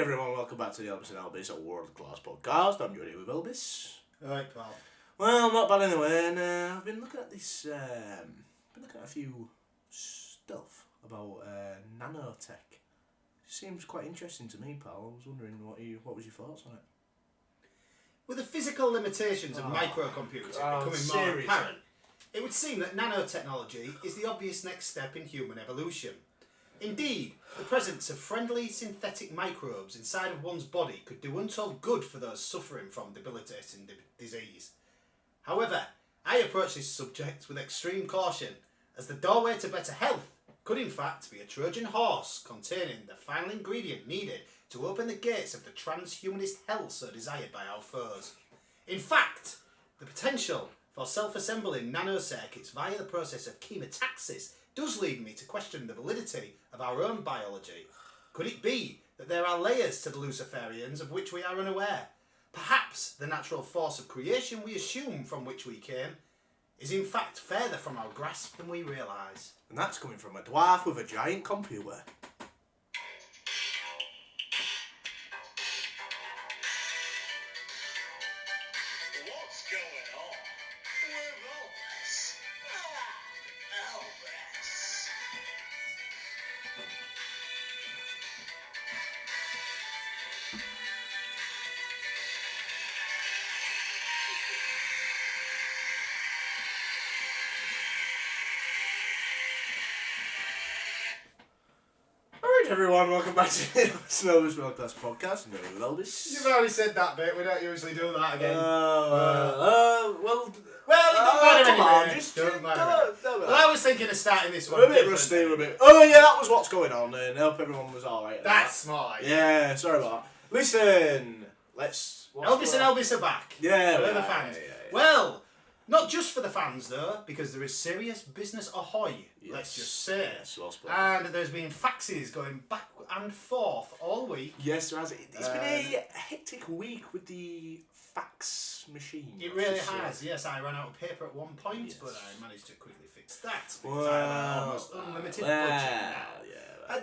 everyone, welcome back to the Elbis and Elbis, a world-class podcast. I'm Johnny with Elbis. Alright, pal. Well, not bad anyway, and I've been looking at this, been looking at a few stuff about nanotech. Seems quite interesting to me, pal. I was wondering what was your thoughts on it? With the physical limitations of microcomputing becoming more apparent, it would seem that nanotechnology is the obvious next step in human evolution. Indeed, the presence of friendly synthetic microbes inside of one's body could do untold good for those suffering from debilitating disease. However, I approach this subject with extreme caution, as the doorway to better health could in fact be a Trojan horse containing the final ingredient needed to open the gates of the transhumanist hell so desired by our foes. In fact, the potential for self-assembling nanocircuits via the process of chemotaxis does lead me to question the validity of our own biology. Could it be that there are layers to the Luciferians of which we are unaware? Perhaps the natural force of creation we assume from which we came is in fact further from our grasp than we realise. And that's coming from a dwarf with a giant computer. What's going on with Elbis? Elbis. Alright everyone, welcome back to the Elbis and Elbis World-Class Podcast. I'm Johnny with Elbis. You've already said that bit, we don't usually do that again. Well, it don't matter come anyway. on, just Don't matter. don't Well, I was thinking of starting this one We're a bit different. rusty, we're a bit... Oh yeah, that was what's going on, and I hope everyone was alright. That's smart. Yeah, sorry about that. Listen, let's... Elbis and Elbis are back. Yeah, For we the are, fans. yeah. Well, not just for the fans though, because there is serious business ahoy, let's Yes. just say. Yes, well spoken. And there's been faxes going back and forth all week. Yes, there has. It's been a hectic week with the fax machine. It really has, yes. I ran out of paper at one point, Yes. but I managed to quickly fix that because I have an almost unlimited budget now.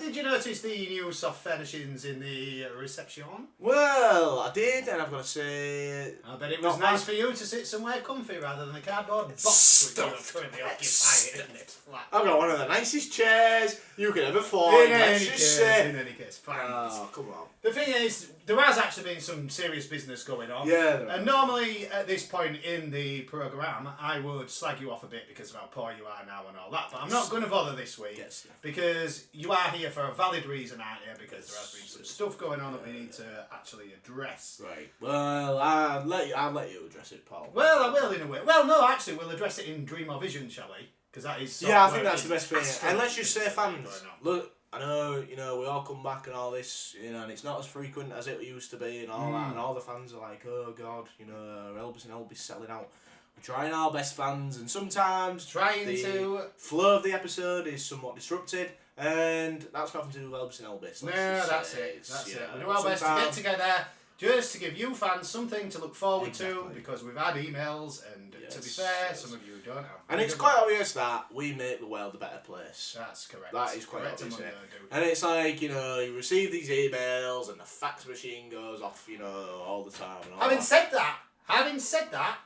Did you notice the new soft furnishings in the reception? Well, I did, and I've got to say... I bet it was Not nice bad. for you to sit somewhere comfy rather than the cardboard box which Stuffed. you're currently occupying in this flat. I've got one of the nicest chairs you could ever find. In Let's any just case, say... fine. Oh, come on. The thing is, there has actually been some serious business going on. Yeah, there And normally at this point in the programme, I would slag you off a bit because of how poor you are now and all that. But I'm not going to bother this week Yes. because you are here for a valid reason, aren't you? Because there has been some stuff going on that we need to actually address. Right. Well, I'll let you address it, Paul. Well, I will in a way. Well, no, actually, we'll address it in Dream or Vision, shall we? Because that is. sort Yeah, I of think where that's it the is. best thing. Astral And let's just say, things fans, going on. look, I know, we all come back and all this, and it's not as frequent as it used to be and all that, and all the fans are like, oh God, Elbis and Elbis selling out. We're trying our best, fans, and sometimes the flow of the episode is somewhat disrupted, and that's nothing to do with Elbis and Elbis. No, that's it. That's it. We do our best to get together just to give you fans something to look forward to, because we've had emails, and to be fair, some of you don't have. And it's quite obvious that we make the world a better place. That's correct. That is quite Correct obvious. among Yeah. the- And it's like, you receive these emails and the fax machine goes off, all the time. And all Having that. said that,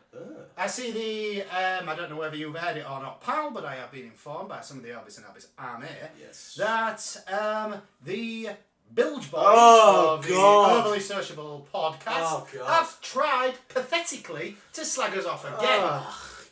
I see the, I don't know whether you've heard it or not, pal, but I have been informed by some of the Elbis and Elbis army that the Bilge Boys of the Overly Sociable podcast have tried pathetically to slag us off again.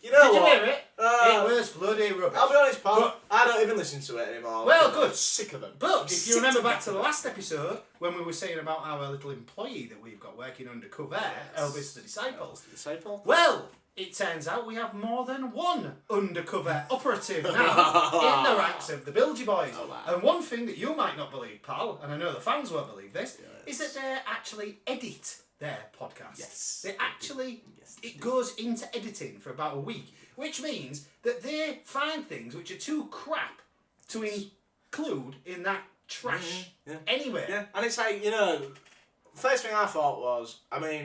You know Did what? you hear it? It was bloody rubbish. I'll be honest, pal, But- I don't even listen to it anymore. Well, good. I'm sick of them. But if you remember back to the last episode, when we were saying about our little employee that we've got working undercover, Elbis the Disciple, well, it turns out we have more than one undercover operative now in the ranks of the Bilge Boys. Oh, wow. And one thing that you might not believe, pal, and I know the fans won't believe this, is that they actually edit their podcast. Yes. They actually, Yes. it goes into editing for about a week, which means that they find things which are too crap to include in that trash anyway. Yeah, and it's like, first thing I thought was,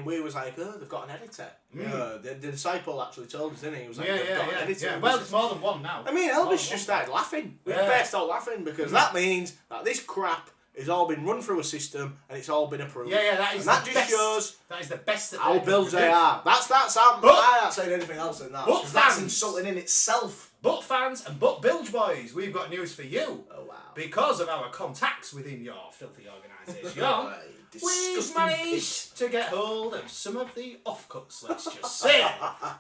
we was like, oh, they've got an editor. The Disciple actually told us, didn't he? He was like, they've got an editor. Yeah. Well, it's more than one now. Elvis just started laughing. We burst out laughing because that means that this crap it's all been run through a system and it's all been approved. Yeah, that is and that the just best. shows That is the best that how builds they are. I'm not saying anything else than that. But That's fans- insulting in itself. But fans and but bilge boys, we've got news for you. Oh wow. Because of our contacts within your filthy organisation, we've Disgusting managed to get hold of some of the offcuts, let's just say.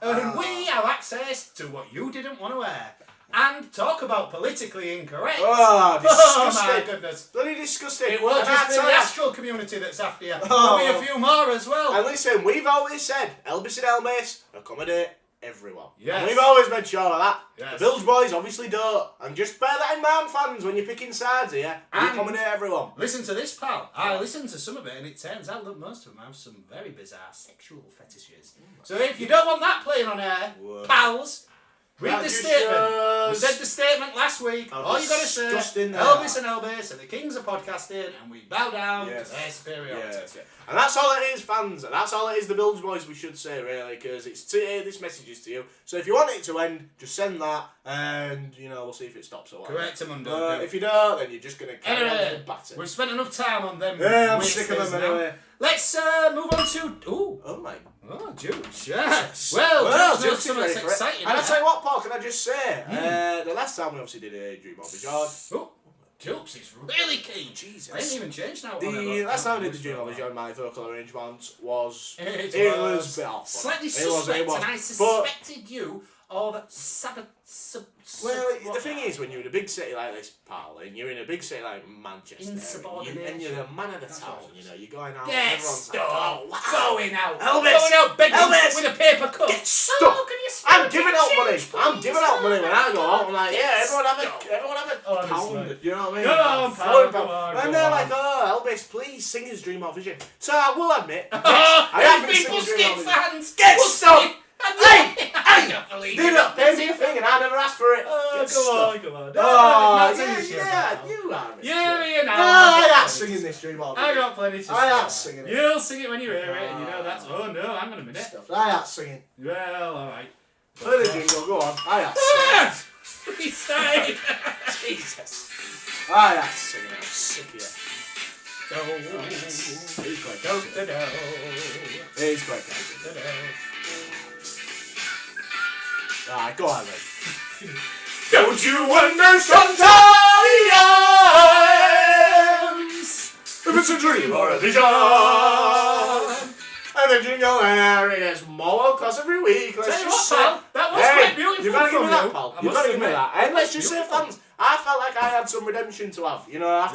And we have access to what you didn't want to wear. And talk about politically incorrect. Oh, disgusting. Oh my goodness. Bloody disgusting. It won't And just be the I tell ya- astral community that's after you. There'll be a few more as well. And listen, we've always said Elbis and Elbis accommodate everyone. Yes. And we've always made sure of that. Yes. The Bilge boys obviously don't. And just bear that in mind, fans, when you're picking sides here. We And- accommodate everyone. Listen to this, pal. I listened to some of it, and it turns out that most of them have some very bizarre sexual fetishes. So if you don't want that playing on air, Whoa. pals, read That the just statement. We shows said the statement last week. how All you got to say, disgusting they Elbis are. and Elbis are the kings of podcasting, and we bow down Yes. to their superiority. Yeah. And that's all it is, fans. And that's all it is, the Bilge boys, we should say, really, because it's this message is to you. So if you want it to end, just send that, and, we'll see if it stops or whatever. Correct, Amundo. If you don't, then you're just going to carry on Anyway, getting battered. we've spent enough time on them. Yeah, I'm wastes sick of them now. anyway. Let's move on to... Ooh. Oh, my. Oh, Jukes, yeah. Well, Jukes knows Jukes is something ready that's for it. exciting. And I'll isn't tell it? you what, Paul, can I just say, the last time we obviously did a Dream of George. Oh, Jukes is really keen. Jesus. I ain't even changed now. The last time we did the Dream of George, my vocal arrangement was... It was a bit off. slightly It was, suspect, and I But, suspected you of well, the thing is, when you're in a big city like this, pal, and you're in a big city like Manchester, and you're the man of the town, you're going out, and Get everyone's like, stuck. oh, wow. Going out. Elvis. Going out begging Elvis. with a paper cup. Get stuck. Oh, can you I'm spare giving me out change, money. please? I'm giving out money when I go out. I'm like, Get yeah, everyone have stuck. a pound. Honestly. You know what I mean? Go on, pal, Floating go pound. on, And go they're on. like, oh, Elvis, please sing his Dream of Vision. So I will admit, yes, Oh, I have been these singing people Dream of skip Vision. fans. Get We'll stuck. skip. Hey, I can't believe Did it. it? They did a thing and I never asked for it. Oh, Get go stuck. on, go on. Oh, No, it's yeah, not you are. You know. I am singing this Dream of I Vision. got plenty to I say. am singing it. You'll sing it when you hear it, and you know that's. Oh no, hang on a minute. Stuff. I am singing. Well, alright. Play the jingle, go on. I am singing. We started. Jesus. I am singing. I'm sick of you. He's quite Go, good. go, He's quite good. Alright, go on then. Don't you wonder sometimes if it's a dream or a vision? And the jingle there it is more cause every week. Let's Tell you just what, say, pal, that was quite beautiful you gotta give from me that, you. pal. I You must gotta give me admit. that. And let's just say, Beautiful. fans, I felt like I had some redemption to have. After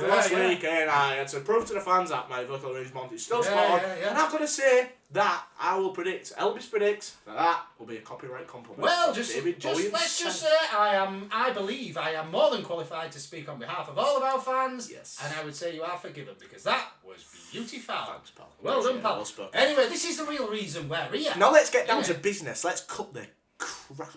Yeah, last yeah. week, and I had to prove to the fans that my vocal arrangement is still Yeah, spot on. yeah. And I've got to say that I will predict, Elbis predicts, that will be a copyright compliment. Well, David Bowie let's just himself. say I believe I am more than qualified to speak on behalf of all of our fans. Yes. And I would say you are forgiven because that was beautiful. Thanks, pal. Well done, Yeah, pal. well spoken. Anyway, this is the real reason we're here. Now let's get down Yeah. to business. Let's cut the crap.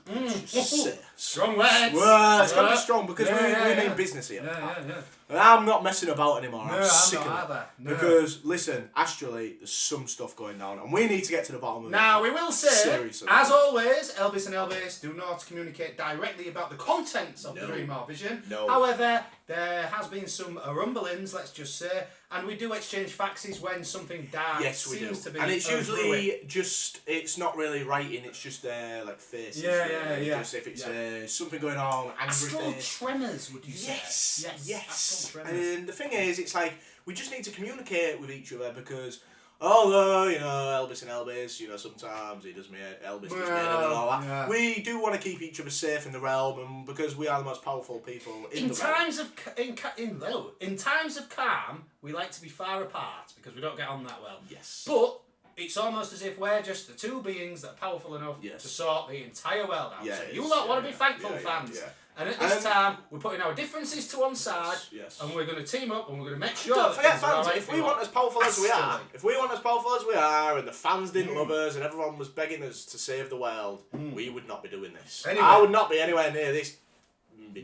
Strong words. Well, it's got to be Yeah. strong because Yeah, we yeah. mean business here. Yeah. And I'm not messing about anymore. No, I'm sick I'm of not it. either. No. Because, listen, astrally, there's some stuff going down and we need to get to the bottom of it. Now, we will say, Seriously. as always, Elbis and Elbis do not communicate directly about the contents of the No. Dream or Vision. No. However, there has been some rumblings, let's just say, and we do exchange faxes when something dark Yes, we do. seems to be And it's brewing. usually just, it's not really writing, it's just like faces. Yeah, really. yeah. Just if it's Yeah. something going on, angry Astral face. tremors, would you say? Yes, yes. Astral tremors. And the thing is, it's like, we just need to communicate with each other because, although, Elbis and Elbis, sometimes he does me, Elbis does me and all that, yeah. we do want to keep each other safe in the realm and because we are the most powerful people in the realm. In times of calm, we like to be far apart because we don't get on that well. Yes. But it's almost as if we're just the two beings that are powerful enough Yes. to sort the entire world out. Yeah, So it you is. lot want to Yeah, be thankful, yeah, fans. yeah. And at this And- time, we're putting our differences to one side, Yes. and we're going to team up, and we're going to make sure. Don't that forget, things are fans, alright if for we you want all. as powerful as we are, Astrally. and the fans didn't love us and everyone was begging us to save the world, we would not be doing this. Anyway. I would not be anywhere near this.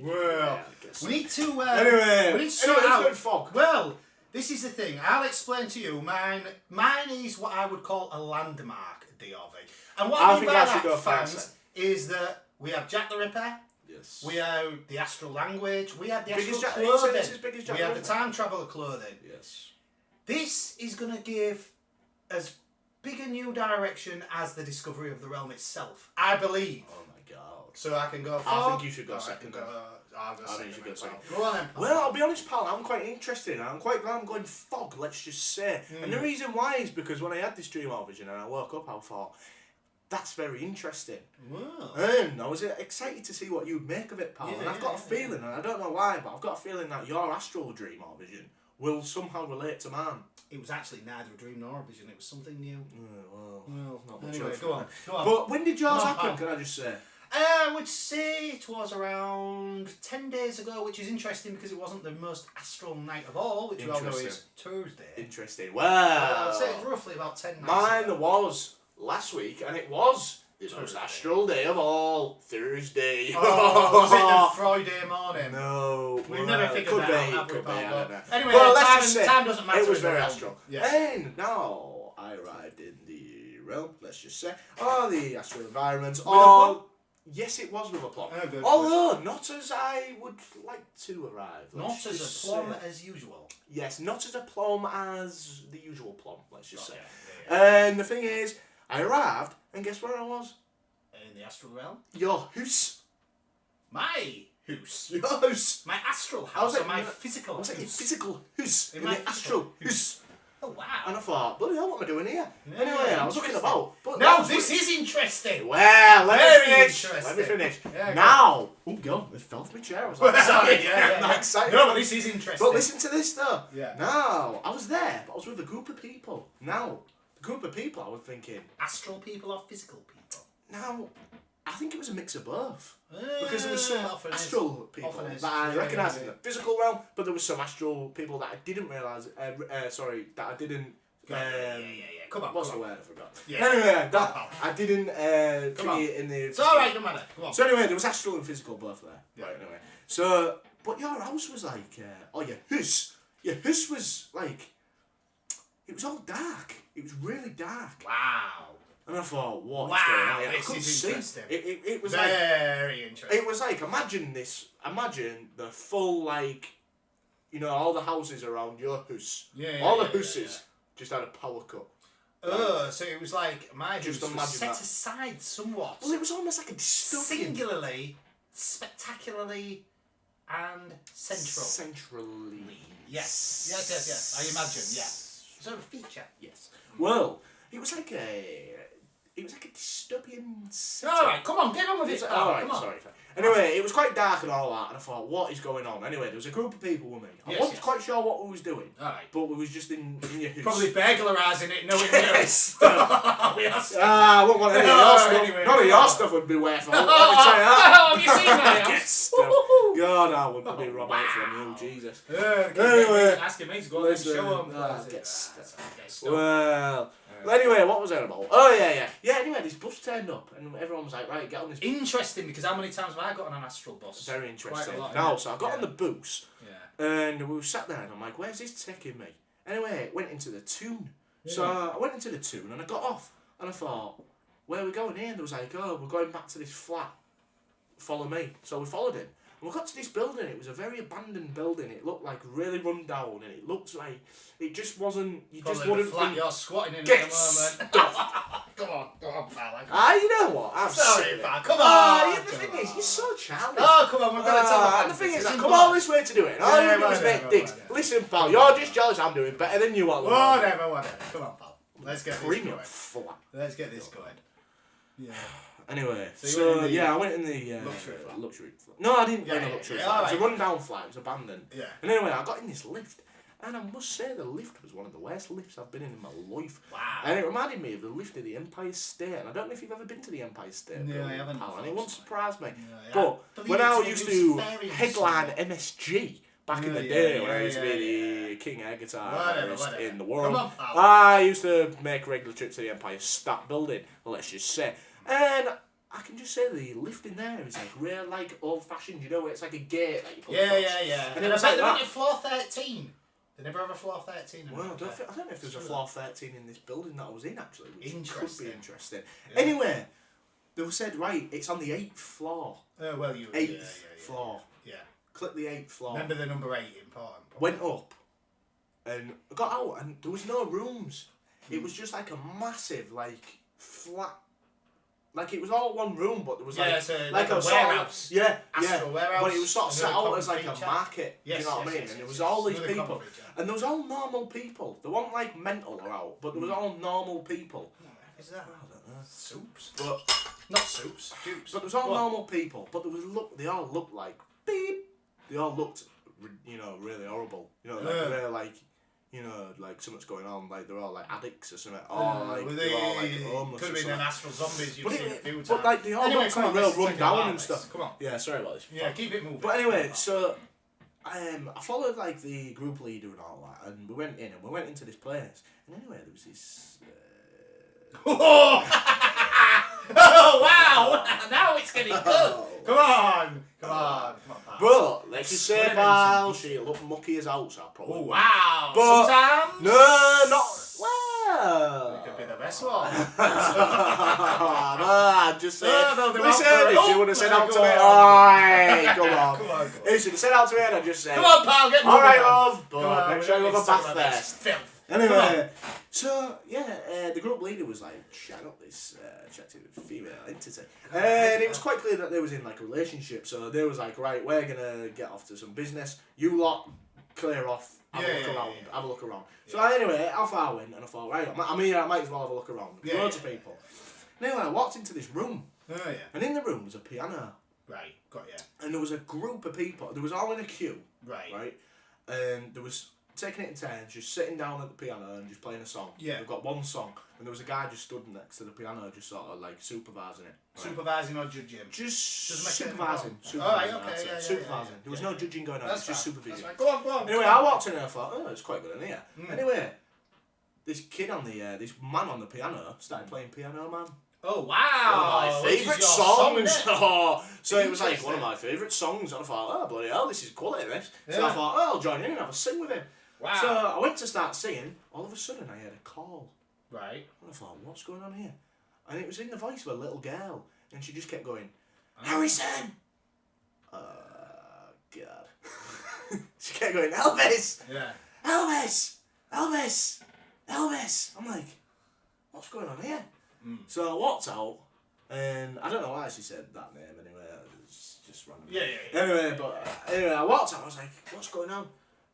Well, we need to. Anyway, we need to sort let's out. go fog. Well, this is the thing. I'll explain to you. Mine is what I would call a landmark DRV. And what I mean by think I should that, go fans, first is that we have Jack the Ripper, Yeah. Yes. We had the astral language. We had the Biggest astral you said clothing. this is biggest We Jack had the time traveller clothing. Yes. This is going to give as big a new direction as the discovery of the realm itself, I believe. Oh my god. So I can go. I think you should go second. I'll go second. You should go second. Go on then, pal. Well, I'll be honest, pal. I'm quite interested. I'm quite glad I'm going fog. Let's just say. And the reason why is because when I had this dream vision and I woke up, I thought that's very interesting. Wow. And I was excited to see what you'd make of it, pal. Yeah, and I've got a feeling, and I don't know why, but I've got a feeling that your astral dream or vision will somehow relate to mine. It was actually neither a dream nor a vision. It was something new. Well, not much Anyway, else go on. from Go on. But when did yours Come on, happen? pal. Can I just say? I would say it was around 10 days ago, which is interesting because it wasn't the most astral night of all, which we all know is Thursday. Interesting. Well, I'd say it's roughly about 10 nights mine ago. was last week, and it was the most astral day of all, Thursday. Oh, was it the Friday morning? No. We've never figured that out, have we, pal? I don't know. Anyway, well, let's just say time doesn't matter. it was in the very realm. astral. Yeah. And now I arrived in the realm, let's just say, the astral environment. With a plum? Yes, it was with a plum. Oh, good, Although, not as I would like to arrive. Not let's as just a plum say. as usual. Yes, not as a plum as the usual plum, let's just say. Yeah. And the thing is, I arrived, and guess where I was? In the astral realm? Your house. My house. Your house. My astral I was house, like, or my I physical was house. like, your physical house. In In my the physical astral house. Oh, wow. And I thought, bloody hell, what am I doing here? Yeah, Anyway, I was looking interesting. about. But Now, that was this is interesting. Well, let me Very finish. interesting. Let me finish. Yeah, now, oh god, it fell off my chair. I was like, Sorry, I'm not excited. No, but this is interesting. But listen to this though. Yeah. Now, I was there, but I was with a group of people. Now, the group of people, I was thinking, Astral people or physical people? now, I think it was a mix of both. Because there was some Often is. astral people Often is. that I Yeah, recognised yeah, in yeah. the physical realm, but there was some astral people that I didn't realise. That I didn't. Yeah. Come on. What's come the on. word? I forgot. Yeah. Anyway, Come on, that I didn't Come on. see it in the. It's alright, no matter. Come on. So anyway, there was astral and physical both there. Yeah. Right. Anyway, so but your house was like, your house was like, it was all dark. It was really dark. Wow. And I thought, what? Wow, going on here? I this couldn't is see. interesting. It was like. Very interesting. It was like, imagine the full, like, you know, all the houses around your house. Yeah, all the yeah, houses just had a power cut. So it was like my Just house was imagine set that. aside somewhat. Well, it was almost like a dystopian. Singularly, spectacularly, and central. Centrally. Yes. I imagine, yeah. Sort of feature. Yes. Well, it was like a dystopian city. Alright, come on, get on with it. Alright, come on. sorry. Anyway, it was quite dark and all that, and I thought, what is going on? Anyway, there was a group of people with me. I Yes, wasn't yes. quite sure what we was doing, Alright. but we was just in your house. Probably burglarising it, knowing Yes. we are still. I wouldn't want any of your No, stuff. anyway, None of come your on. stuff would be worth it. Let me tell you that. Have you seen that? Get stuff. God, I wouldn't be robbing it from you, Jesus. Anyway, asking me to go and listen, show them. get stuff. Well, Well, anyway, what was that about? Oh, yeah. Yeah, anyway, this bus turned up, and everyone was like, right, get on this bus. interesting, because how many times have I got on an astral bus? Very interesting. Quite a lot, Now, yeah. so I got on the bus, Yeah. and we were sat there, and I'm like, where's this taking me? Anyway, it went into the tune. So I went into the tune, and I got off, and I thought, where are we going here? And they was like, oh, we're going back to this flat. Follow me. So we followed him. And we got to this building. It was a very abandoned building. It looked like really run down, and it looked like it just wasn't. You Probably just wouldn't the flat think. you're squatting in Get at the moment. stuff. Go on, pal. You know what? I'm Sorry, sick of it. pal. Come Yeah, on. the thing is, you're so childish. Oh, come on, we're going to tell And the thing is, I come all this way to do it, and all you do is make digs. Listen, pal, you're just jealous I'm doing better than you are. Whatever. Come on, pal. Let's get this Premium going. flat. Let's get this going. Yeah. Anyway, So you so went in the yeah, I went in the luxury flat? luxury flat. No, I didn't go in Yeah, the luxury yeah, flat. It was a alright. run-down flat. It was abandoned. Yeah. And anyway, I got in this lift, and I must say the lift was one of the worst lifts I've been in my life. Wow. And it reminded me of the lift of the Empire State. And I don't know if you've ever been to the Empire State. No, I building, haven't, pal, and it won't surprise me. No, I But believe when it's I a used new to fairy headline somewhere. MSG back in the Yeah, day yeah, when I used to be yeah, the king air guitar Whatever, artist whatever. in the world, Come on, pal. I used to make regular trips to the Empire State Building, let's just say. And I can just say the lift in there is like real, like old-fashioned, you know, it's like a gate that you put across. Yeah. And And it I was bet like they that. went to floor 13. They never have a floor 13. Well, I don't know if there's a floor 13 in this building that I was in, actually, which could be Interesting. interesting. Yeah. Anyway, They said, right, it's on the 8th floor. Well, you... 8th floor. Yeah. Click the 8th floor. Remember the number 8, important. Went up and got out, and there was no rooms. It was just like a massive, like, flat... Like, it was all one room, but there was like... So like a warehouse. Astral warehouse. But it was sort of set out as like feature. A market, Yes, you know what I mean? yes, And there yes, was yes. all these Another people. cover feature. And there was all normal people. They weren't like mental or out, but there was all normal people. What is that? I don't know. Soups? But, Not soups. Dupes. but there was all normal people, but there was they all looked like beep. They all looked, really horrible. Really like, like something's going on. Like they're all like addicts or something. Or like they're all like homeless. Could have been them astral zombies you've seen a few times. But like they all look kind of real run down and stuff. Come on. Yeah, sorry about this. Yeah, keep it moving. But anyway, so I followed like the group leader and all that, and we went into this place, and anyway there was this. Oh wow! Now it's getting good. Come on. But let's just say, pal, she looked mucky as out, so I probably. Oh wow! But sometimes. no, not well. It could be the best one. Just say. Listen, you would have said out to go me. on. Alright, come on. Come on. You should have said out to me, and I just said. Come on, pal, get moving. Alright, love, Come but on, make sure you have a bath first. Filth. Anyway, so yeah, the group leader was like chatting up this attractive female entity, and it was quite clear that they was in like a relationship. So they was like, right, we're gonna get off to some business. You lot clear off. Have a look around. So anyway, off I went, and I thought, right, I might as well have a look around. Loads of people. Anyway, I walked into this room, and in the room was a piano. Right, got ya. And there was a group of people. They was all in a queue. Right. And there was. Taking it in turns, just sitting down at the piano and just playing a song. Yeah. We've got one song, and there was a guy just stood next to the piano, just sort of like supervising it. Right? Supervising or judging? Just supervising. Supervising. Alright, okay, Supervising. There was no judging going on, That's it's just fine. supervision. That's fine. Go on. Anyway, I walked in and I thought, oh, it's quite good in here. Anyway, this kid on the, this man on the piano started playing Piano Man. Oh wow! One of my favourite songs. So it was like one of my favourite songs, and I thought, oh bloody hell, this is quality. This. So I thought, oh, I'll join in and have a sing with him. Wow. So I went to start singing. All of a sudden, I heard a call. Right. And I thought, what's going on here? And it was in the voice of a little girl, and she just kept going, Harrison. God. She kept going, Elvis. Yeah. Elvis. I'm like, what's going on here? So I walked out, and I don't know why she said that name anyway. It was just random. Yeah. Anyway, I walked out. I was like, what's going on?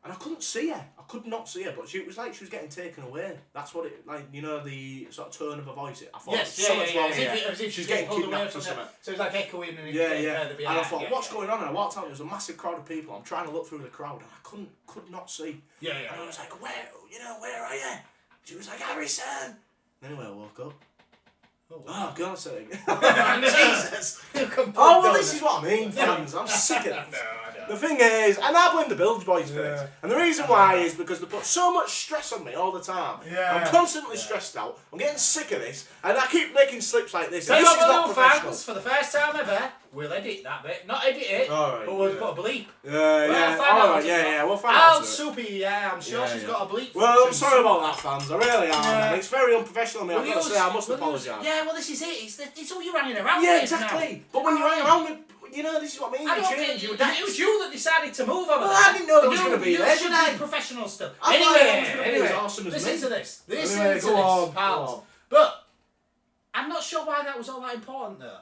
And I couldn't see her. I could not see her, but it was like she was getting taken away. That's what it, like, the sort of tone of her voice. I thought, As if she's getting pulled away from something. So it was like echoing and And I thought, what's going on? And I walked out, there was a massive crowd of people. I'm trying to look through the crowd, and I could not see. And I was like, where are you? She was like, Harrison. Anyway, I woke up. Oh, God's sake. Jesus. Oh, well, this is what I mean, fans. I'm sick of this. The thing is, and I blame the Bilge Boys for this, and the reason why is because they put so much stress on me all the time. I'm constantly stressed out. I'm getting sick of this, and I keep making slips like this. Tell you this is what, not little professional. fans, for the first time ever, we'll edit that bit. Not edit it, but we'll put a bleep. We'll find Al out. Soupy, I'm sure she's got a bleep. Well, I'm sorry about that, fans. I really am. And it's very unprofessional of me. I've got to say, I must apologise. Yeah, well, this is it. It's all you're hanging around with. Yeah, exactly. But when you're hanging around with, this is what I mean. It was you that decided to move over there. I didn't know there was going to be You there, should did I? be professional still. I thought it was gonna be as Anyway, awesome as listen me. to this. Anyway, go on, pals. But I'm not sure why that was all that important, though.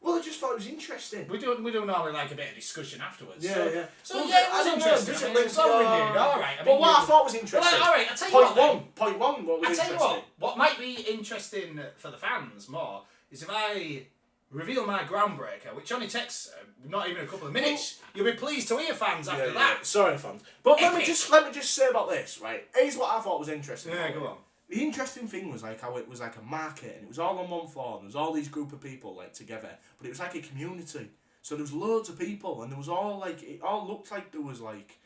Well, I just thought it was interesting. We do normally like a bit of discussion afterwards. Yeah. So Well, it I was don't know, interesting. does it It link was to all your- renewed. All right. But what I thought was interesting. Well, all right, I'll tell you what. Point one. What was I'll tell interesting? you what might be interesting for the fans more is if I reveal my groundbreaker, which only takes not even a couple of minutes. You'll be pleased to hear, fans, after that. Sorry, fans. But let me Epic. just say about this, right? Here's what I thought was interesting. Yeah, go on. The interesting thing was like how it was like a market, and it was all on one floor, and there was all these group of people like together, but it was like a community. So there was loads of people, and there was all like, it all looked like there was like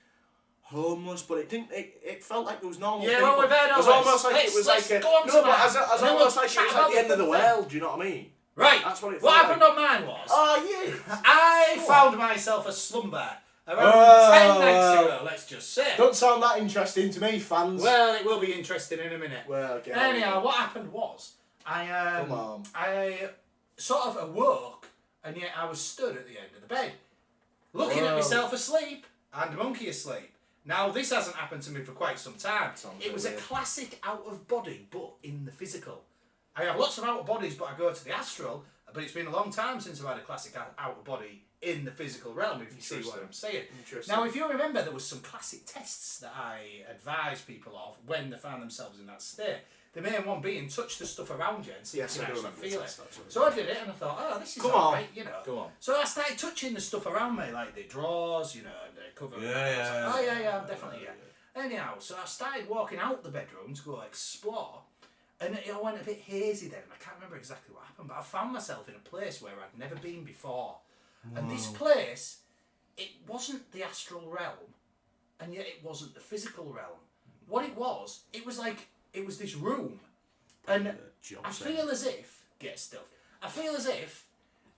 homeless, but it didn't. It felt like there was normal people. Well, we've heard it was all almost this. like it was Let's like go on to no, but that. as And then almost we'll like it chat was about like the end of the different world. Do you know what I mean? Right. That's what it What felt happened like. on mine was Oh yeah. I found myself a slumber around 10 nights ago. Let's just say. Don't sound that interesting to me, fans. Well, it will be interesting in a minute. Well, okay. Anyhow, what happened was Come on. I sort of awoke, and yet I was stood at the end of the bed, looking at myself asleep and Monkey asleep. Now, this hasn't happened to me for quite some time. It was a classic out-of-body, but in the physical. I have lots of out-of-bodies, but I go to the astral, but it's been a long time since I've had a classic out-of-body in the physical realm, if you see what I'm saying. Now, if you remember, there was some classic tests that I advise people of when they found themselves in that state. The main one being touch the stuff around you and see if you can actually feel it. So I did it and I thought, oh, this is alright, you know. Go on. So I started touching the stuff around me, like the drawers, you know, and the cover. I'm definitely. Anyhow, so I started walking out the bedroom to go explore, and it all went a bit hazy then, and I can't remember exactly what happened, but I found myself in a place where I'd never been before. And this place, it wasn't the astral realm, and yet it wasn't the physical realm. What it was like, it was this room, and I feel as if, I feel as if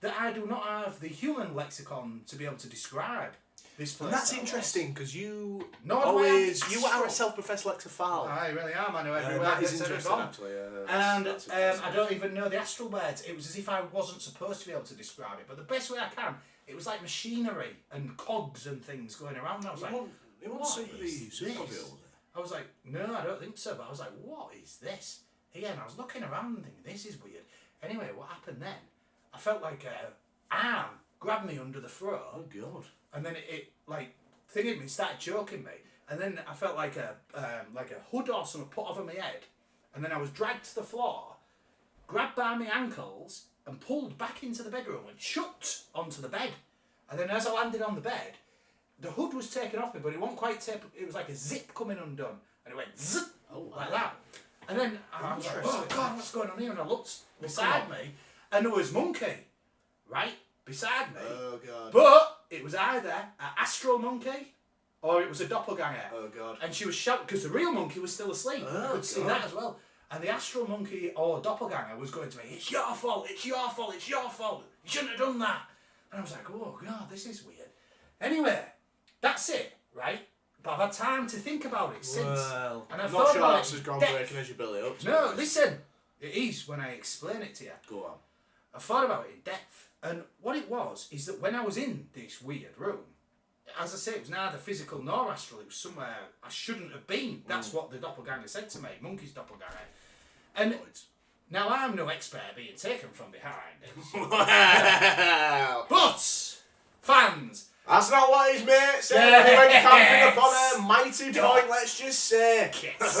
that I do not have the human lexicon to be able to describe this place. And that's interesting, because you are a self-professed lexophile. I really am, I know every word that is that's ever interesting, gone. actually. And I don't even know the astral words. It was as if I wasn't supposed to be able to describe it, but the best way I can, it was like machinery and cogs and things going around, and I was I was like, no, I don't think so, but I was like, what is this? Yeah, and I was looking around and thinking, this is weird. Anyway, what happened then? I felt like a arm grabbed me under the throat. Oh, God. And then it like, thinged me, started choking me. And then I felt like a hood or something put over my head. And then I was dragged to the floor, grabbed by my ankles, and pulled back into the bedroom and chucked onto the bed. And then as I landed on the bed, the hood was taken off me, but it wasn't quite taken. It was like a zip coming undone, and it went zip like that. And then I was like, "Oh God, what's going on here?" And I looked beside me, and there was Monkey, right beside me. Oh God! But it was either an astral monkey, or it was a doppelganger. Oh God! And she was shouting because the real monkey was still asleep. I could see that as well. And the astral monkey or doppelganger was going to me, "It's your fault. It's your fault. It's your fault. You shouldn't have done that." And I was like, "Oh God, this is weird." Anyway. That's it, right? But I've had time to think about it since. Well, and I've not thought sure about that's as groundbreaking as you build it up. No, listen. It is when I explain it to you. Go on. I thought about it in depth. And what it was is that when I was in this weird room, as I say, it was neither physical nor astral. It was somewhere I shouldn't have been. That's what the doppelganger said to me. Monkey's doppelganger. And now I'm no expert being taken from behind. Wow. But, fans... That's not what his mate said when camping upon a mighty point, let's just say. Yes.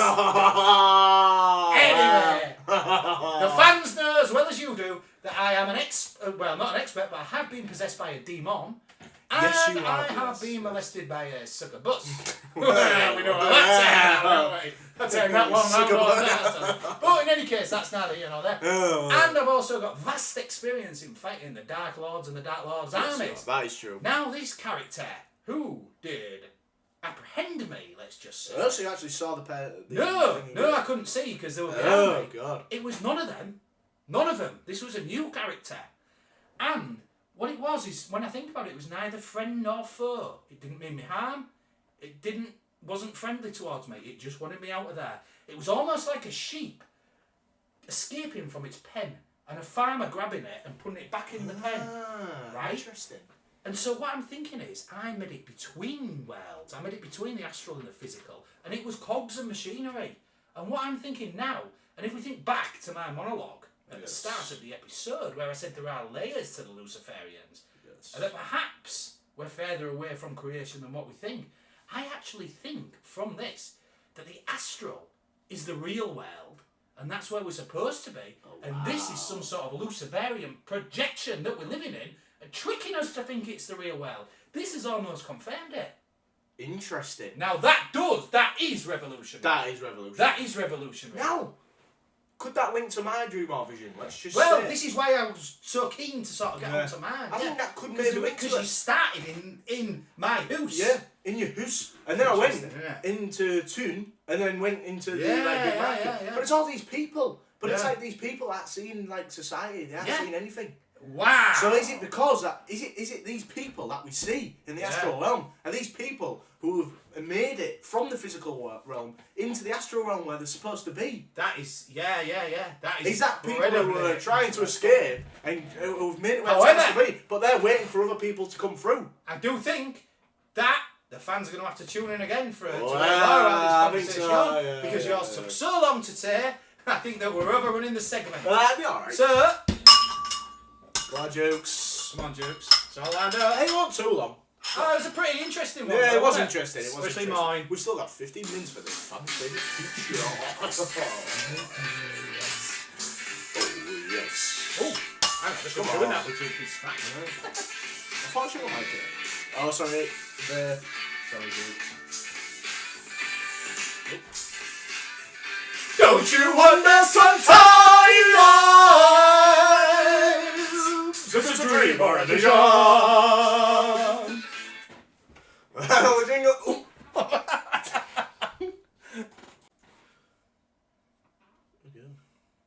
Anyway, the fans know as well as you do that I am not an expert, but I have been possessed by a demon. And Yes, you I have, have yes. been molested by a succubus. We know how that's don't we? That's that one. But in any case, that's neither here nor there. And I've also got vast experience in fighting the Dark Lords and the Dark Lords' armies. That is true. Now this character, who did apprehend me, let's just say. Oh, so you actually saw the pair? No, I couldn't see because they were behind me. God. It was none of them. None of them. This was a new character. And what it was is, when I think about it, it was neither friend nor foe. It didn't mean me harm. It wasn't friendly towards me. It just wanted me out of there. It was almost like a sheep escaping from its pen and a farmer grabbing it and putting it back in the pen. Right? Interesting. And so what I'm thinking is, I made it between worlds. I made it between the astral and the physical. And it was cogs and machinery. And what I'm thinking now, and if we think back to my monologue at the start of the episode, where I said there are layers to the Luciferians, and that perhaps we're further away from creation than what we think, I actually think from this that the astral is the real world, and that's where we're supposed to be, and this is some sort of Luciferian projection that we're living in, and tricking us to think it's the real world. This has almost confirmed it. Interesting. Now that is revolutionary. That is revolutionary. Now, could that link to my dream or vision? Let's just Well, say. this is why I was so keen to sort of get onto mine. I think that could maybe link to because you started in my house. Yeah, in your house. And then I went into Toon, and then went into the big market. Yeah. But it's all these people. But it's like these people aren't seeing like society. They aren't seeing anything. Wow. So is it because is it these people that we see in the astral realm? Are these people who have made it from the physical realm into the astral realm where they're supposed to be? That is, yeah. That is that people who are trying to escape and who've made it where they're supposed to be, but they're waiting for other people to come through? I do think that the fans are going to have to tune in again to learn more I about think this so, conversation because yours took so long to say. I think that we're overrunning the segment. Well, that'd be alright. So, Go on, Jukes. come on, Jukes. It's all I know. Hey, it wasn't too long. Oh, it was a pretty interesting one. Yeah, though, it was wasn't interesting. It was Especially interesting. mine. We've still got 15 minutes for this fan favourite feature. Oh, yes. Oh, hang on, let's go Come doing on. that with Jukes snacks. I thought she would like it. Oh, sorry. Sorry, Jukes. Don't you wonder sometimes if it's a dream or a vision? Well, the jingle. Ooh.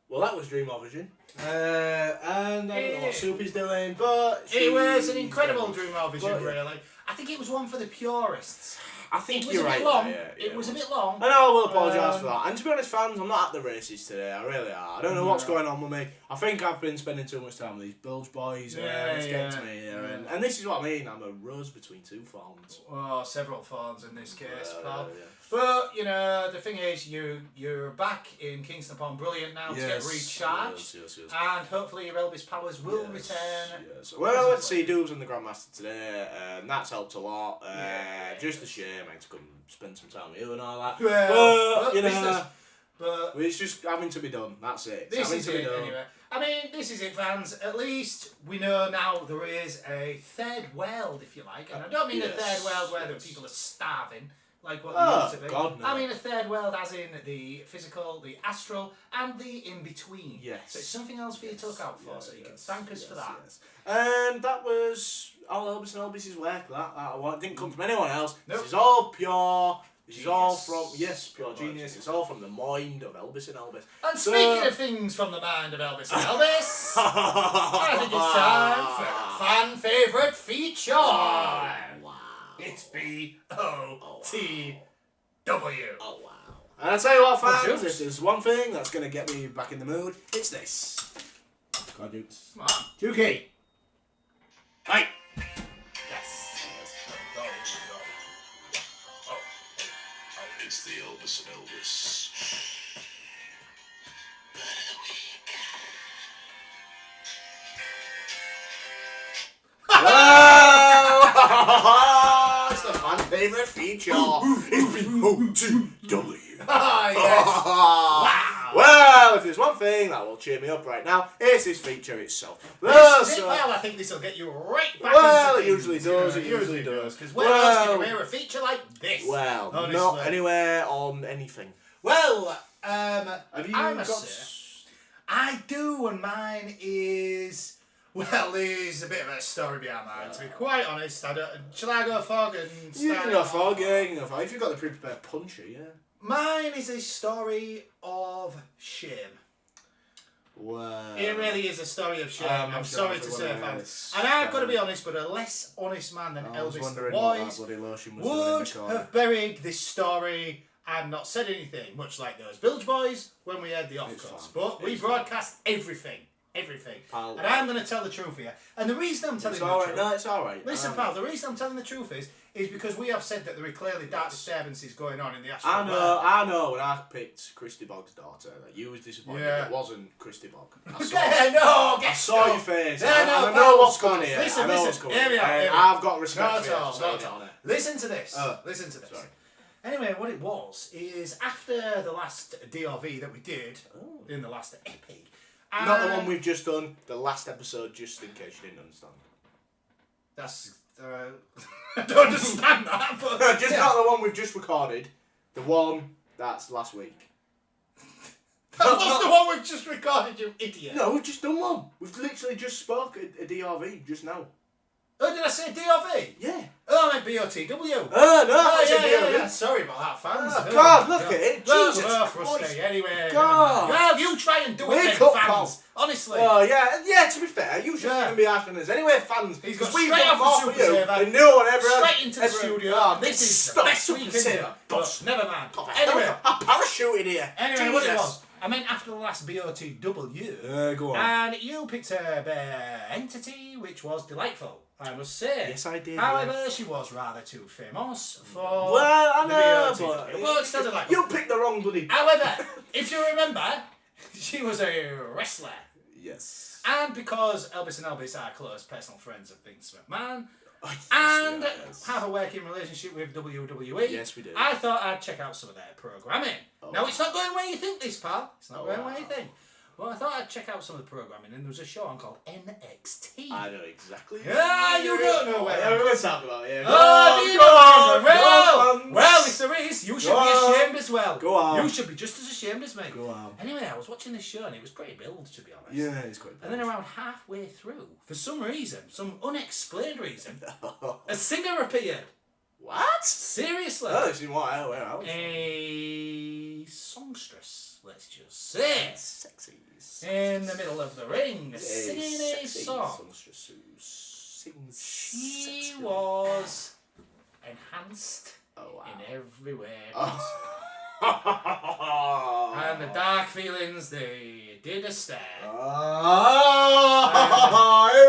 Well, that was Dream or Vision. And I don't know what Soupy's doing, but It was an incredible Dream or Vision, But, yeah. really. I think it was one for the purists. I think It was you're a right. bit long. there, yeah, It was a bit long. I know, I will apologise for that. And to be honest, fans, I'm not at the races today. I really are. I don't know what's going on with me. I think I've been spending too much time with these Bilge boys. It's getting to me here. And this is what I mean. I'm a rose between two thorns. Oh, several phones in this case, pal. Yeah. But, you know, the thing is, you're back in Kingston upon Brilliant now to get recharged. Yes. And hopefully your Elbis powers will return. Yes. Well, let's see Doobs and the Grandmaster today. That's helped a lot. Just a shame I had to come spend some time with you and all that. Well, you know, business. But it's just having to be done. That's it. this is it, anyway. I mean, this is it, fans. At least we know now there is a third world, if you like. And I don't mean a third world where the people are starving, like what they used to be. God, no. I mean a third world as in the physical, the astral, and the in-between. Yes. So it's something else for you to look out for, so you can thank us for that. Yes. And that was all Elbis and Elbis' work. That didn't come from anyone else. Nope. This is all pure. This is all Genius. from pure genius. It's all from the mind of Elbis and Elbis. And speaking of things from the mind of Elbis and Elbis, I think it's time for fan favourite feature. Wow. It's BOTW. Oh wow! And I tell you what, fans, Jukes. if there's one thing that's gonna get me back in the mood, it's this. Come on, Jukes. Come on. Jukey. Hey. Yes. It's the Elbis and Elbis. Well, it's the fan favourite feature. It's BOTW. Ah, yes. Wow. Well, if there's one thing that will cheer me up right now, it's this feature itself. Well, I think this will get you right back Well, into it usually things, you know, does. It usually does. Because where else can you hear a feature like this? Well, honestly. not anywhere on anything. Well, Have you I got? must say, I do, and mine is... Well, there's a bit of a story behind mine, to be quite honest. Shall I go fog and You start can go off? fog, yeah. You can go fog. If you've got the pre-prepared puncher, yeah. Mine is a story of shame. Wow. It really is a story of shame. I'm sure sorry to say, everyone fans. is. And I've got to be honest, but a less honest man than I was Elvis wondering the what that Boys bloody lotion was doing in would the corner. have buried this story and not said anything, much like those Bilge Boys when we had the It's off-cuts. fine. But we It's broadcast everything. Everything. Pal. And I'm going to tell the truth here. And the reason I'm telling It's you the alright. truth... No, it's alright. Listen, pal, the reason I'm telling the truth is because we have said that there are clearly dark disturbances going on in the astral world. I know. When I picked Christy Bog's daughter, that you was disappointed. Yeah. It wasn't Christy Bog. I saw your face. Yeah, I no, know pal, what's coming here. listen, I know listen. what's coming Here we are, here. here we are. I've got respect Not for at you. all, So not get at all. on it. Listen to this. Oh, Listen to this. sorry. Anyway, what it was is after the last DRV that we did in the last epic. Not the one we've just done. The last episode, just in case you didn't understand. That's I don't understand that, but Just not the one we've just recorded. The one that's last week. that was the one we've just recorded, you idiot. No, we've just done one. We've literally just spoke a DRV just now. Oh, did I say DRV? Yeah. Oh, I meant BOTW. Oh, no, Oh, that's a yeah, DRV. yeah. Sorry about that, fans. Oh, God, look at it. Well, Jesus well, Christ. frustrating. Anyway, God. well, you try and do Wake it, up, then, pal. fans. Honestly. Honestly. Oh, yeah, to be fair, you shouldn't be harsh on us. Anyway, fans, he's got we've straight got more off for the you Super Saver, than no one ever straight into the studio. Oh, this is the best week in here. But never mind. Anyway, I parachuted here. Anyway, what it was, I meant after the last BOTW, go on. and you picked a entity which was delightful, I must say. Yes, I did. However, she was rather too famous for well, I know, the BOTW. But it's still delightful. You picked the wrong bloody... However, if you remember, she was a wrestler. Yes. And because Elbis and Elbis are close personal friends of Vince McMahon, and have a working relationship with WWE, yes, we do. I thought I'd check out some of their programming. Now, it's not going where you think this, pal. It's not going where you think. Well, I thought I'd check out some of the programming, and there was a show on called NXT. I know exactly. Yeah, you don't know where I'm going to talk about it. Well, if there is, you should be ashamed as well. Go on. You should be just as ashamed as me. Go on. Anyway, I was watching this show, and it was pretty billed, to be honest. Yeah, it's quite bad. And then around halfway through, for some reason, some unexplained reason, a singer appeared. What? Seriously? Oh, it's in what? Where else? A songstress, let's just say. Sexy. In the middle of the ring, singing a song. She was enhanced in every way. And the dark feelings, they did a stare. Here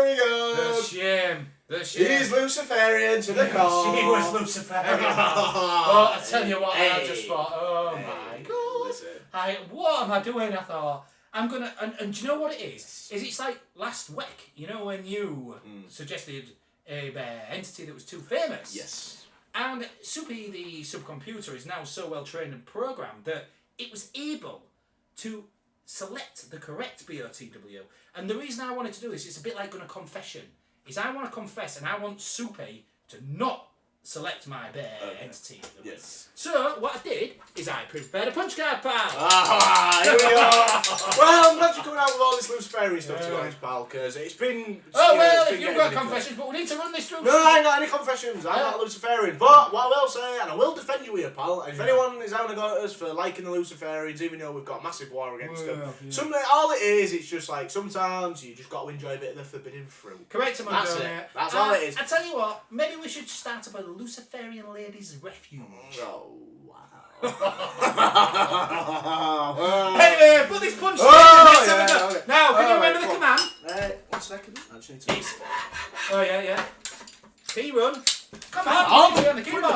we go. The shame. He's Luciferian to the core. She was Luciferian. Well, I tell you what, I just thought, oh my god. Listen. What am I doing? I thought, I'm gonna, and do you know what it is? It's like last week, you know, when you suggested a entity that was too famous. Yes. And Soupy, the subcomputer, is now so well trained and programmed that it was able to select the correct BOTW. And the reason I wanted to do this, it's a bit like going to confession, is I want to confess and I want Soupy to not select my entity. Yes. So, what I did is I prepared a punch card, pal. Here we go. Well, I'm glad you're coming out with all this Luciferian stuff, to be honest, pal, because it's been... if you've got confessions, but we need to run this through. No, I ain't got any confessions. I'm not a Luciferian. But what I will say, and I will defend you here, pal, if anyone is having a go at us for liking the Luciferians, even though we've got a massive war against them, all it is, it's just like, sometimes you just got to enjoy a bit of the forbidden fruit. Correct, That's it. That's all it is. I tell you what, maybe we should start about the Luciferian Ladies Refuge. Oh, wow. Anyway, put this punch in. Okay. Now, can you remember the command? 1 second. I just need to... yeah. P-run. Come on, on the keyboard now.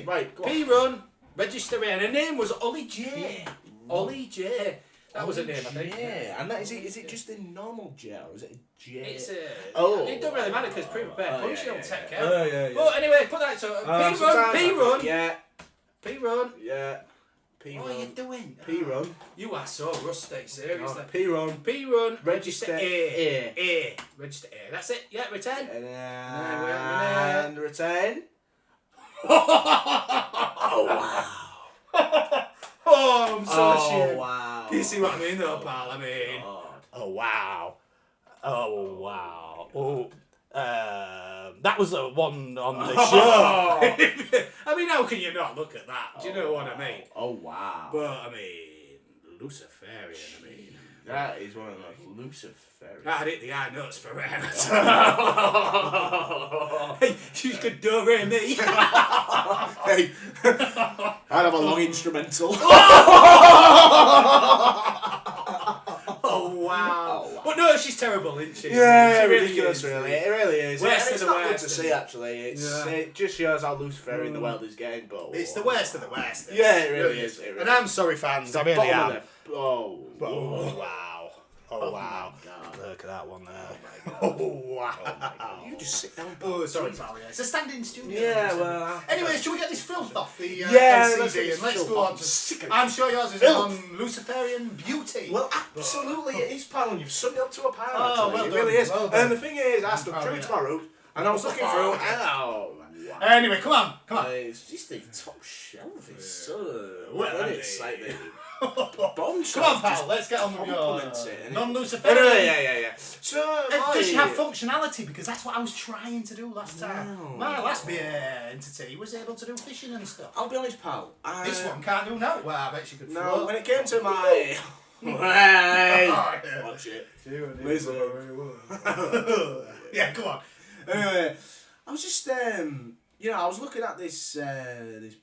Right, go on. P-run. Register in. Her name was Ollie J. Ollie J. That was her name, I think. Yeah, and that is it just a normal J or is it a J? It's a... it don't really matter because pre-prepared punch will take care. Yeah. But anyway, put that so P-run. Yeah. P-run. Yeah. P-run. What are you doing? P-run. You are so rusty, seriously. P-run. P-run. Register A. Register A. That's it. Yeah, return. And return. Oh, wow. Oh, I'm so ashamed. Wow. You see what I mean, though, pal? I mean... Oh, wow. That was the one on the show. I mean, how can you not look at that? Do you know what I mean? Oh, wow. But, I mean, Luciferian, I mean... That is one of those Luciferian. I'd hit the high notes forever. Hey, you could do-re me. Hey, I'd have a long instrumental. Oh, wow. But no, she's terrible, isn't she? Yeah, she ridiculous, really. It really is. Worst It's of the not good worst, to see, actually. It just shows how Luciferian the world is getting, but... It's the worst of the worst. Yeah, it really is. And I'm sorry, fans. I really Bottom am. of the... Oh, wow. Oh, wow. God. Look at that one there. Oh, wow. You just sit down. Oh, sorry, pal. Yeah. It's a standing studio. Yeah, well... Anyway, should we get this filth off the LCD and let's go on to... I'm sure yours is on Luciferian Beauty. Well, absolutely it is, pal, and you've summed it up to a pound. Oh, well it done, really is. well done. And the thing is, I stuck true to my roots, and I was looking through, and wow. Anyway, come on. It's just the top shelf. It's so... Well, it's like the... Come on, pal, let's get on with your non-Luciferian. Yeah. So, does she have functionality? Because that's what I was trying to do last time. My last entity was able to do fishing and stuff. I'll be honest, pal. This one can't do now. Well, I bet she could float. No, when it came to my... Hey! Oh, yeah. Watch it. Listen. Yeah, go on. Anyway, I was just, I was looking at this entity,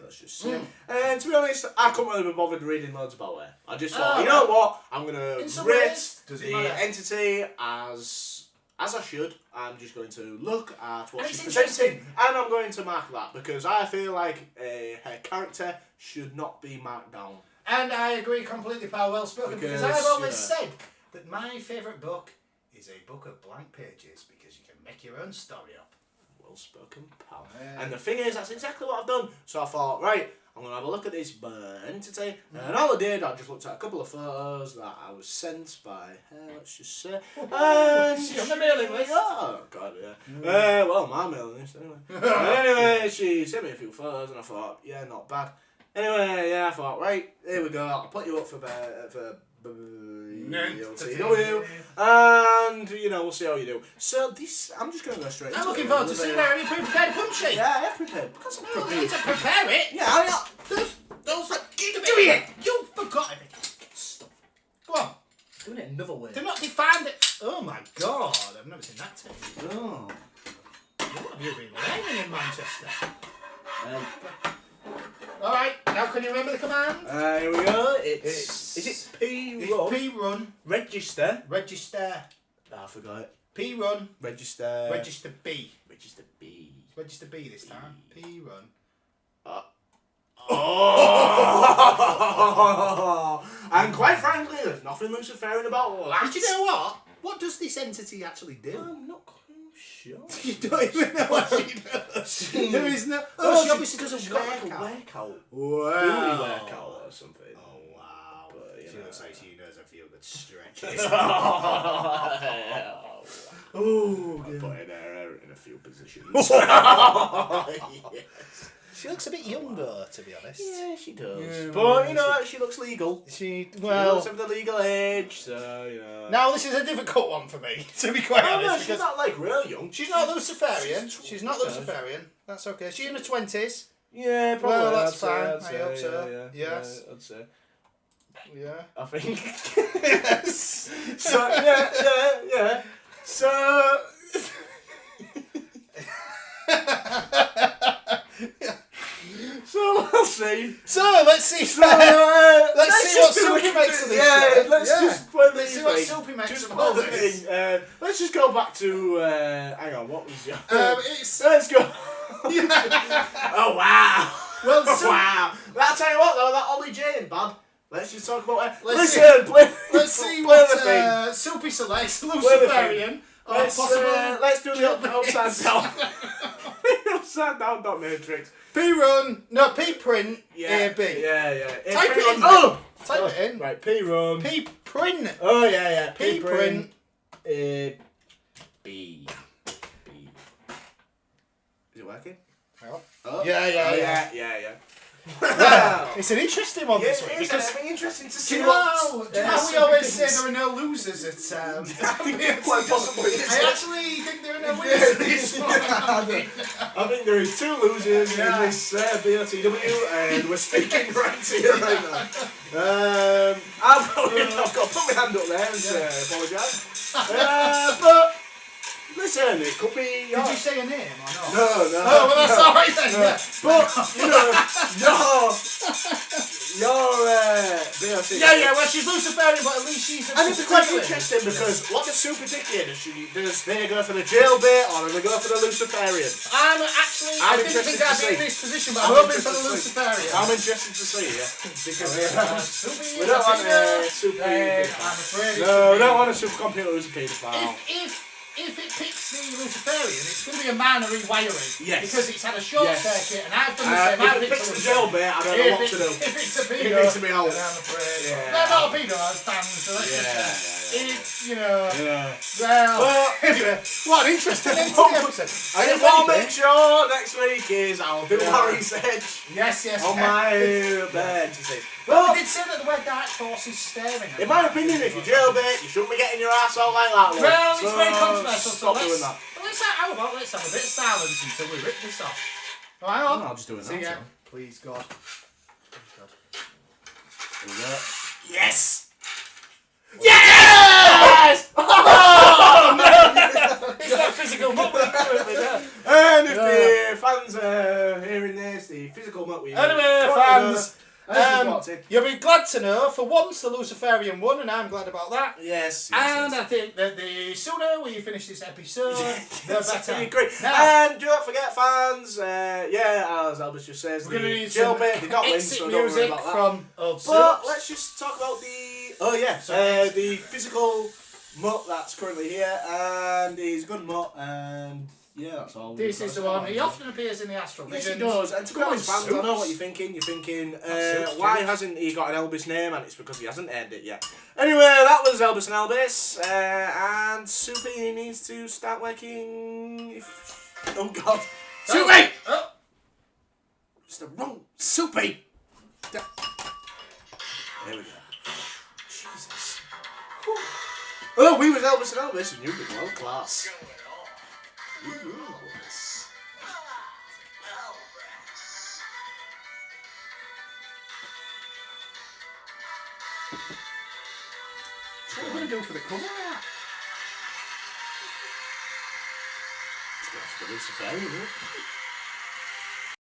let's just say. And to be honest, I couldn't really be bothered reading loads about it. I just thought, you know what? I'm going to rate the entity as I should. I'm just going to look at what she's presenting and I'm going to mark that because I feel like her character should not be marked down. And I agree completely, pal. Well spoken. Because I've always said that my favourite book is a book of blank pages because you can make your own story up. Well spoken, pal. And the thing is, that's exactly what I've done. So I thought, right, I'm going to have a look at this entity. And all I did, I just looked at a couple of photos that I was sent by her, let's just say. And she's on the mailing list. Oh, God, yeah. Well, my mailing list, anyway. Anyway, she sent me a few photos and I thought, yeah, not bad. Anyway, yeah, I thought, right, here we go. I'll put you up for BOTW, and we'll see how you do. So this, I'm just going to go straight. I'm looking forward to seeing how you prepared punchy. Yeah, I have prepared because I'm prepared. You need to prepare it. Yeah, those keep doing it. You forgot it. Stop. Go on. Doing it another way. Do not define it. Oh my God! I've never seen that tape. Oh. What have you been learning in Manchester? All right, now can you remember the command? Here we go. Is it P run? It's P run. Register. Register. I forgot it. P run. Register. Register B. Register B. Register B this time. P run. Oh! And quite frankly, there's nothing Luciferian about that. But you know what? What does this entity actually do? I'm not quite sure. You don't even know what she does. There is no. She obviously does a workout. Wow. Workout or something. Oh wow. But, she looks like she knows a few good stretches. Oh, I'm putting her in a few positions. Yes. She looks a bit young though, to be honest. Yeah, she does. Yeah, but she looks legal. She looks of the legal age, so Now this is a difficult one for me, to be quite honest. No, she's not like real young. She's not Luciferian. She's not Luciferian. That's okay. She's in her 20s. Yeah, probably. Well, that's fine. I'd I hope so. Yeah, Yes. I'd say. Yeah. I think. Yes. So yeah. So. So we'll see. So let's see. Let's see what Soupy makes of this. Yeah, let's just play Let's see what Soupy makes of all all the this. thing. Let's just go back to. Hang on, what was your? Let's go. Oh wow! Well, wow! I'll tell you what though, that Ollie Jane bad. Let's just talk about it. Let's see what Soupy selects. Luciferian. Let's do the upside down. Upside down dot matrix. P run. No, P print. Yeah. A B. Yeah. Type it in. Type it in. Right. P run. P print. Oh yeah. P print. B. Is it working? Oh. Yeah. Wow. It's an interesting one this week. It's going to be interesting to see Do you know we always say there are no losers at quite possibly. I actually think there are no winners at this one. I think there is two losers in this BOTW and we're speaking right here right now. I've got to put my hand up there and apologise. But listen, it could be. Did you say a name or not? No. Oh, well, that's alright then. Yeah. But your BOTW. Yeah. Well, she's Luciferian, but at least she's. And it's quite interesting because what does Super Dick here? Does they go for the jail bit or do they go for the Luciferian? I didn't think I'd be in this position, but I'm hoping for the Luciferian. I'm interested to see, because we don't want a super. I'm afraid. No, we don't want a supercomputer who's a paedophile. If it picks the Luciferian, it's going to be a minor rewiring. Yes. Because it's had a short circuit, and I've done the same. If it picks the jail bit, I don't know what to do. If it's a pedo, it needs to be out. then I'm afraid. Yeah. They're not a pedo, as fans, so let's just well, anyway, what an interesting episode. I just want to make sure next week I'll do my research. Yes. On my bed, you see. Well, we did say that the word dark force is staring. In my opinion, if you're jailbait, you shouldn't be getting your ass out like that. Well, it's very controversial, so doing that. How about let's have a bit of silence until we rip this off. All right, on. I'll just do it now. See ya. Please, God. Here we go. Yes! Yes! Oh, no! It's that physical mutt we're doing with that. And if the fans are hearing this, the physical mutt we Anyway, fans, you'll be glad to know, for once, the Luciferian won, and I'm glad about that. Yes. And I think that the sooner we finish this episode, the better. Great. Now, And don't forget, fans, as Elvis just says, we're going to the need jail some bait did not win, exit so don't worry music about that. from Old But Soups. let's just talk about Sorry. the physical mutt that's currently here, and he's a good mutt, and yeah, that's all. This is the one. He often appears in the Astral Yes, Visions. he does. And to be Come on, honest, fans, I know Soups. what you're thinking. You're thinking, Soups, why Soups. hasn't he got an Elbis name? And it's because he hasn't earned it yet. Anyway, that was Elbis and Elbis, and Soupy needs to start working. Oh God, Soupy! Oh. It's the wrong Soupy. There we go. Jesus. Whew. Oh, we was Elbis and Elbis, and you've been world class. Ooh, boys. What are we going to do for the cover? It's the Luciferian, isn't it?